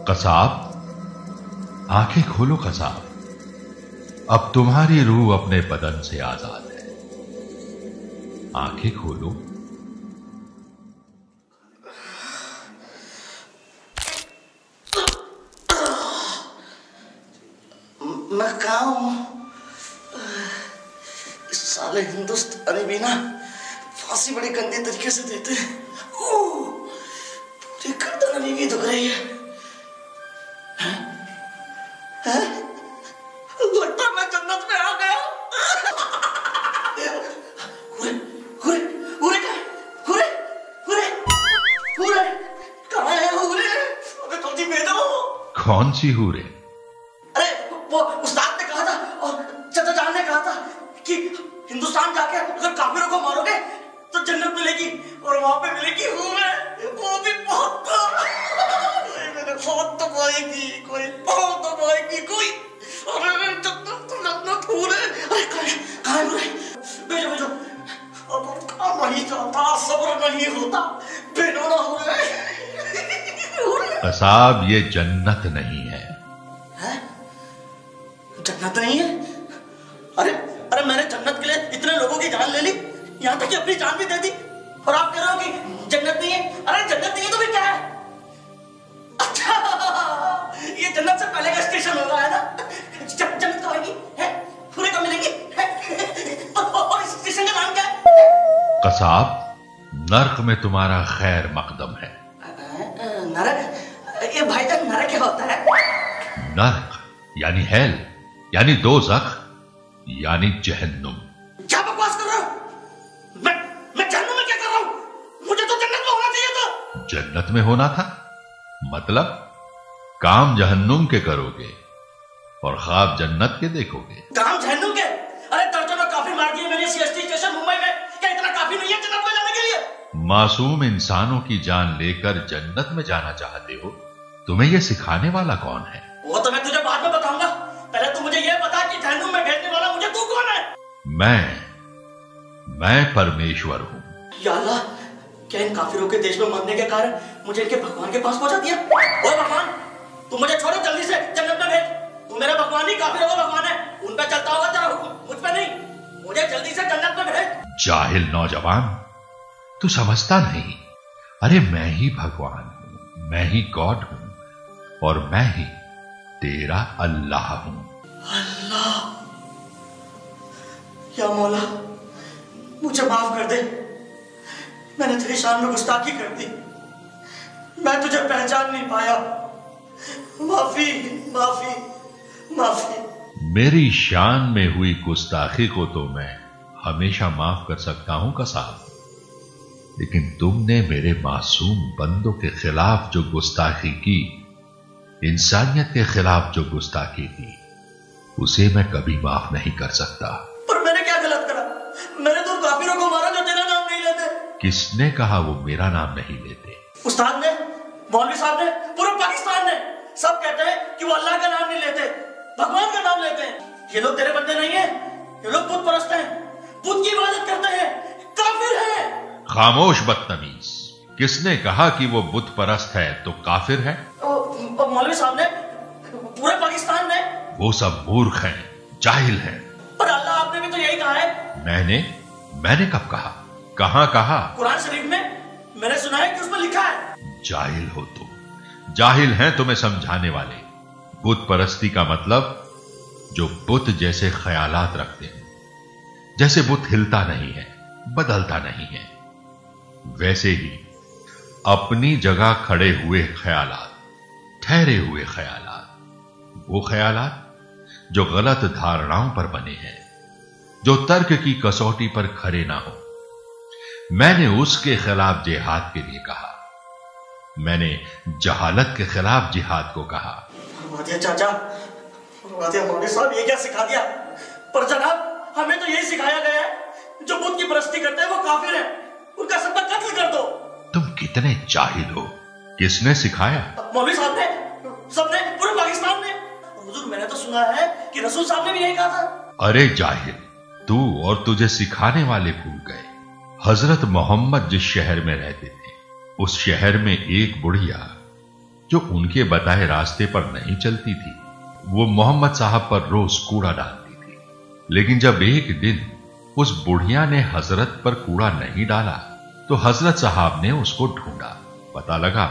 कसाब, आंखें खोलो कसाब, अब तुम्हारी रूह अपने बदन से आजाद है। आंखें खोलो। मैं कहाँ हूँ? इस साले हिंदुस्तानी भी ना फांसी बड़ी गंदे तरीके से देते हैं। पूरी गर्दन अभी भी दुख रही है। लगता है मैं जन्नत में आ गया। हुरे, हुरे, हुरे हुरे, हुरे, हुरे, कहाँ है हुरे? अबे जल्दी भेजो। कौन सी हूरे? वो उस्ताद ने कहा था और चाचा जान ने कहा था कि हिंदुस्तान जाके अगर काफिरों को मारोगे तो जन्नत मिलेगी और वहां पे मिलेगी हूरे, वो भी बहुत मेरे बहुत दबाएगी कोई, बहुत दबाएगी कोई। अरे जन्नत हूरे, अरे कहाँ हूरे? भेजो भेजो। अब काम नहीं चलता, सब्र नहीं होता, भेजो ना हूरे। कसाब, ये जन्नत नहीं है। जन्नत नहीं है? अरे अरे मैंने जन्नत के लिए इतने लोगों की जान ले ली, यहाँ तक कि अपनी जान भी दे दी, और आप कह रहे हो कि जन्नत नहीं है? अरे जन्नत नहीं है तो फिर क्या है? अच्छा, ये जन्नत से पहले का स्टेशन हो रहा है ना? जन्नत कब आएगी? पूरे कब मिलेगी? और इस स्टेशन का नाम क्या है? कसाब, नर्क में तुम्हारा खैर मकदम है। नरक? ये भाईजान नरक क्या होता है? नर्क यानी हेल, यानी दोज़ख, यानी जहन्नुम। क्या बकवास कर रहे हो? मैं जहन्नुम में क्या कर रहा हूं? मुझे तो जन्नत में होना चाहिए था। जन्नत में होना था? मतलब काम जहन्नुम के करोगे और ख्वाब जन्नत के देखोगे। काम जहन्नुम के? अरे दर्जनों काफिर मार दिए मैंने सीएसटी स्टेशन मुंबई में, क्या इतना काफी नहीं है जन्नत में जाने के लिए? मासूम इंसानों की जान लेकर जन्नत में जाना चाहते हो? तुम्हें यह सिखाने वाला कौन है? वो तो मैं तुझे बाद में बताऊंगा, पहले तू मुझे यह बता कि जहन्नुम में भेजने वाला मुझे तू कौन है? मैं परमेश्वर हूं। या अल्लाह, क्या इन काफिरों के देश में मरने के कारण मुझे इनके भगवान के पास पहुंचा दिया? ओ भगवान, तू मुझे छोड़ो, जल्दी से जन्नत में भेज। तू मेरा भगवान नहीं, काफिरों का भगवान है, उन पर चलता होगा तेरा हुक्म, मुझ पर नहीं। मुझे जल्दी से जन्नत में भेज। जाहिल नौजवान, तू समझता नहीं। अरे मैं ही भगवान हूं, मैं ही गॉड हूं, और मैं ही तेरा अल्लाह हूं। अल्लाह, या मौला, मुझे माफ कर दे, मैंने तेरी शान में गुस्ताखी कर दी, मैं तुझे पहचान नहीं पाया, माफी माफी माफी। मेरी शान में हुई गुस्ताखी को तो मैं हमेशा माफ कर सकता हूं कसाब, लेकिन तुमने मेरे मासूम बंदों के खिलाफ जो गुस्ताखी की, इंसानियत के खिलाफ जो गुस्ताखी की, उसे मैं कभी माफ नहीं कर सकता। पर मैंने क्या गलत करा? मैंने तो काफिरों को मारा जो तेरा नाम नहीं लेते। किसने कहा वो मेरा नाम नहीं लेते? उस्ताद ने, मौलवी साहब ने, पूरे पाकिस्तान ने, सब कहते हैं कि वो अल्लाह का नाम नहीं लेते, भगवान का नाम लेते हैं। ये लोग तेरे बंदे नहीं है, ये लोग बुत परस्त हैं, बुत की इबादत करते हैं, काफिर हैं। खामोश बदतमीज, किसने कहा कि वो बुत परस्त है तो काफिर है? मौलवी साहब ने, पूरे पाकिस्तान ने। वो सब मूर्ख हैं, जाहिल हैं। पर अल्लाह आपने भी तो यही कहा है। मैंने कब कहा? कहां कहा? कुरान शरीफ में मैंने सुना है कि उसमें लिखा है। जाहिल हो तुम, जाहिल हैं तुम्हें समझाने वाले। बुत परस्ती का मतलब जो बुत जैसे ख्यालात रखते हैं, जैसे बुत हिलता नहीं है, बदलता नहीं है, वैसे ही अपनी जगह खड़े हुए ख्यालात, ठहरे हुए ख्यालात, वो ख्यालात जो गलत धारणाओं पर बने हैं, जो तर्क की कसौटी पर खरे ना हो, मैंने उसके खिलाफ जिहाद के लिए कहा। मैंने जहालत के खिलाफ जिहाद को कहा। चाचा, मौलवी साहब, ये क्या सिखा दिया? पर जनाब, हमें तो यही सिखाया गया है, जो बुत की परस्ती करते हैं वो काफिर हैं, उनका सबका कत्ल कर दो। तुम कितने जाहिल हो। किसने सिखाया? मौलवी साहब ने, सबने, पूरे पाकिस्तान ने। हुजूर, मैंने तो सुना है कि रसूल साहब ने भी यही कहा था। अरे जाहिल, तू और तुझे सिखाने वाले भूल गए। हजरत मोहम्मद जिस शहर में रहते थे, उस शहर में एक बुढ़िया जो उनके बताए रास्ते पर नहीं चलती थी, वो मोहम्मद साहब पर रोज कूड़ा डालती थी। लेकिन जब एक दिन उस बुढ़िया ने हजरत पर कूड़ा नहीं डाला तो हजरत साहब ने उसको ढूंढा। पता लगा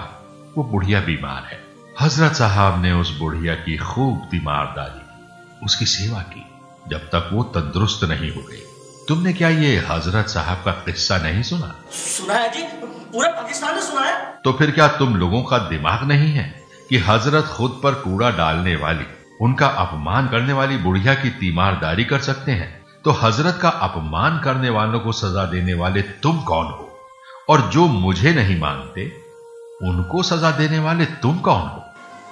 वो बुढ़िया बीमार है। हजरत साहब ने उस बुढ़िया की खूब तीमारदारी की, उसकी सेवा की जब तक वो तंदुरुस्त नहीं हो गई। तुमने क्या ये हजरत साहब का किस्सा नहीं सुना? सुना है जी, पूरे पाकिस्तान ने सुना है। तो फिर क्या तुम लोगों का दिमाग नहीं है कि हजरत खुद पर कूड़ा डालने वाली, उनका अपमान करने वाली बुढ़िया की तीमारदारी कर सकते हैं? तो हजरत का अपमान करने वालों को सजा देने वाले तुम कौन हो? और जो मुझे नहीं मानते उनको सजा देने वाले तुम कौन हो?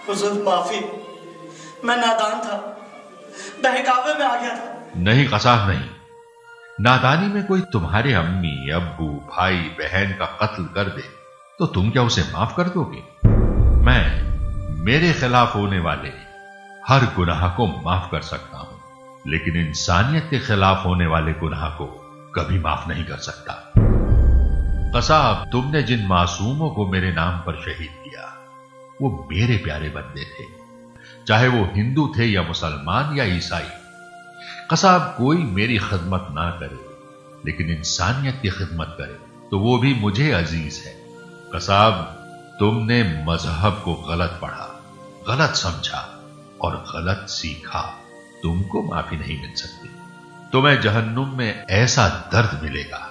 हुजूर माफी, मैं नादान था, बहकावे में आ गया था। नहीं कसाब नहीं। नादानी में कोई तुम्हारे अम्मी, अब्बू, भाई, बहन का कत्ल कर दे तो तुम क्या उसे माफ कर दोगे? मैं मेरे खिलाफ होने वाले हर गुनाह को माफ कर सकता हूं, लेकिन इंसानियत के खिलाफ होने वाले गुनाह को कभी माफ नहीं कर सकता। कसाब, तुमने जिन मासूमों को मेरे नाम पर शहीद किया वो मेरे प्यारे बंदे थे, चाहे वो हिंदू थे या मुसलमान या ईसाई। कसाब, कोई मेरी खिदमत ना करे लेकिन इंसानियत की खिदमत करे तो वो भी मुझे अजीज है। कसाब, तुमने मजहब को गलत पढ़ा, गलत समझा और गलत सीखा, तुमको माफी नहीं मिल सकती। तुम्हें जहन्नुम में ऐसा दर्द मिलेगा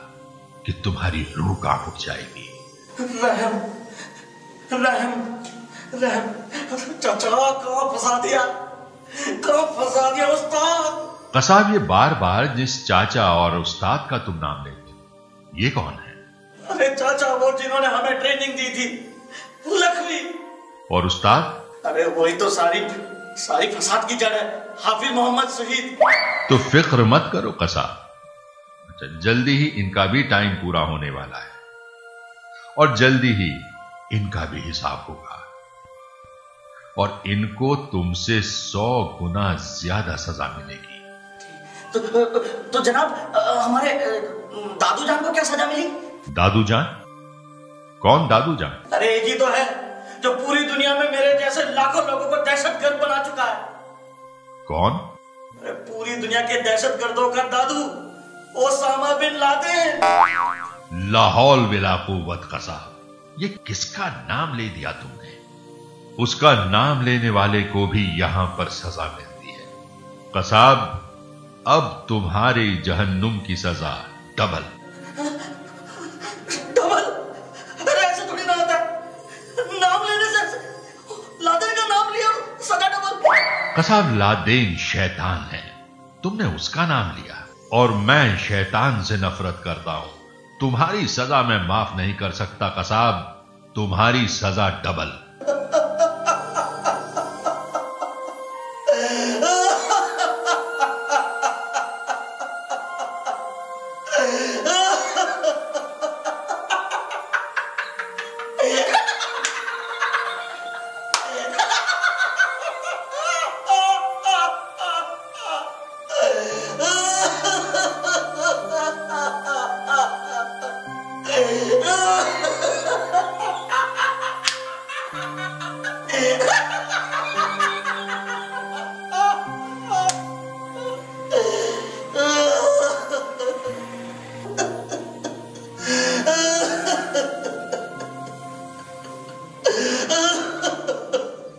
कि तुम्हारी रूह कांप उठ जाएगी। रहम, रहम, रहम। चाचा, कहां फंसा दिया, कहां फंसा दिया उस्ताद? कसाब, ये बार बार जिस चाचा और उस्ताद का तुम नाम लेते हो, ये कौन है? अरे चाचा, वो जिन्होंने हमें ट्रेनिंग दी थी, लखवी। और उस्ताद? अरे वही तो सारी फसाद की जड़ है, हाफिज मोहम्मद शहीद। तो फिक्र मत करो कसाब, जल्दी ही इनका भी टाइम पूरा होने वाला है और जल्दी ही इनका भी हिसाब होगा और इनको तुमसे 100 गुना ज्यादा सजा मिलेगी। तो जनाब, हमारे दादू जान को क्या सजा मिली? दादू जान? कौन दादू जान? अरे एक ही तो है जो पूरी दुनिया में मेरे जैसे लाखों लोगों को दहशतगर्द बना चुका है। कौन? अरे पूरी दुनिया के दहशतगर्दों का दादू, ओसामा बिन लादेन। लाहौल बिला कुव्वत। कसाब, ये किसका नाम ले दिया तुमने? उसका नाम लेने वाले को भी यहां पर सजा मिलती है। कसाब, अब तुम्हारी जहन्नुम की सजा डबल। डबल? अरे ऐसे थोड़ी ना होता है, नाम लेने से लादेन का नाम लिया, सजा डबल। कसाब, लादेन शैतान है, तुमने उसका नाम लिया और मैं शैतान से नफरत करता हूं। तुम्हारी सजा मैं माफ नहीं कर सकता कसाब, तुम्हारी सजा डबल।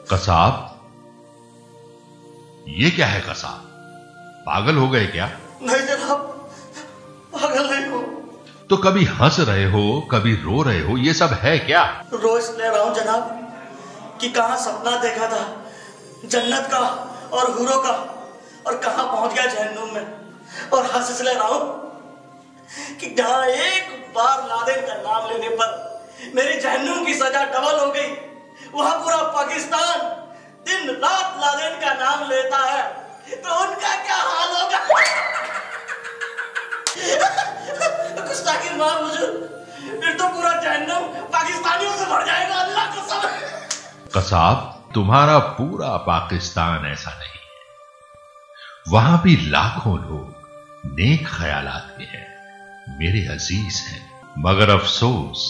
कसाब, ये क्या है कसाब? पागल हो गए क्या? नहीं जनाब, पागल नहीं हो। तो कभी हंस रहे हो, कभी रो रहे हो, ये सब है क्या? रो इसलिए रहा हूं जनाब कि कहां सपना देखा था जन्नत का और हुरों का और कहां पहुंच गया जहन्नुम में। और हंस इसलिए रहा हूं कि जहां एक बार लादेन का नाम लेने पर मेरी जहन्नुम की सजा डबल हो गई, वहां पूरा पाकिस्तान दिन रात लादेन का नाम लेता है, तो उनका क्या हाल होगा? गुस्ताखी माफ हुजूर, फिर तो पूरा जहन्नुम पाकिस्तानियों से भर जाएगा, अल्लाह कसम। कसाब, तुम्हारा पूरा पाकिस्तान ऐसा नहीं है, वहां भी लाखों लोग नेक ख्यालात के हैं, मेरे अजीज हैं, मगर अफसोस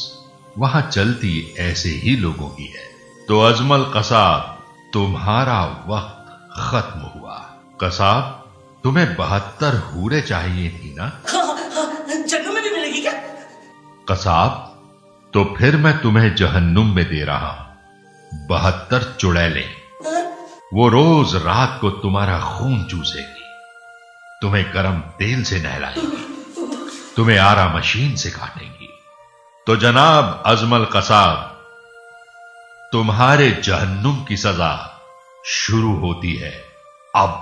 वहां चलती ऐसे ही लोगों की है। तो अजमल कसाब, तुम्हारा वक्त खत्म हुआ। कसाब, तुम्हें 72 हूरें चाहिए थी ना? जन्नत में भी मिलेगी क्या? कसाब, तो फिर मैं तुम्हें जहन्नुम में दे रहा हूं 72 चुड़ैलें। वो रोज रात को तुम्हारा खून चूसेगी, तुम्हें गर्म तेल से नहलाएगी, तुम्हें आरा मशीन से काटेंगी। तो जनाब अजमल कसाब, तुम्हारे जहन्नुम की सजा शुरू होती है अब।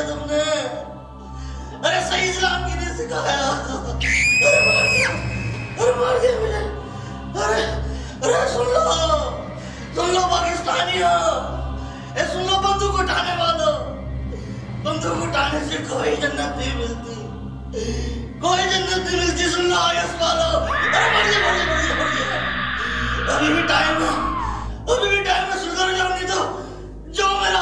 तुमने अरे सही इस्लाम की नहीं सिखाया। अरे मार दिया मुझे। अरे सुन लो पाकिस्तानियों, सुन लो, बंदूक उठाने वालों, बंदूक उठाने से कोई जन्नत नहीं मिलती, कोई जन्नत नहीं मिलती। सुन लो आयस वालों, अरे बढ़िया। अभी भी टाइम है, सुधर जाओ, नहीं तो जो मेरा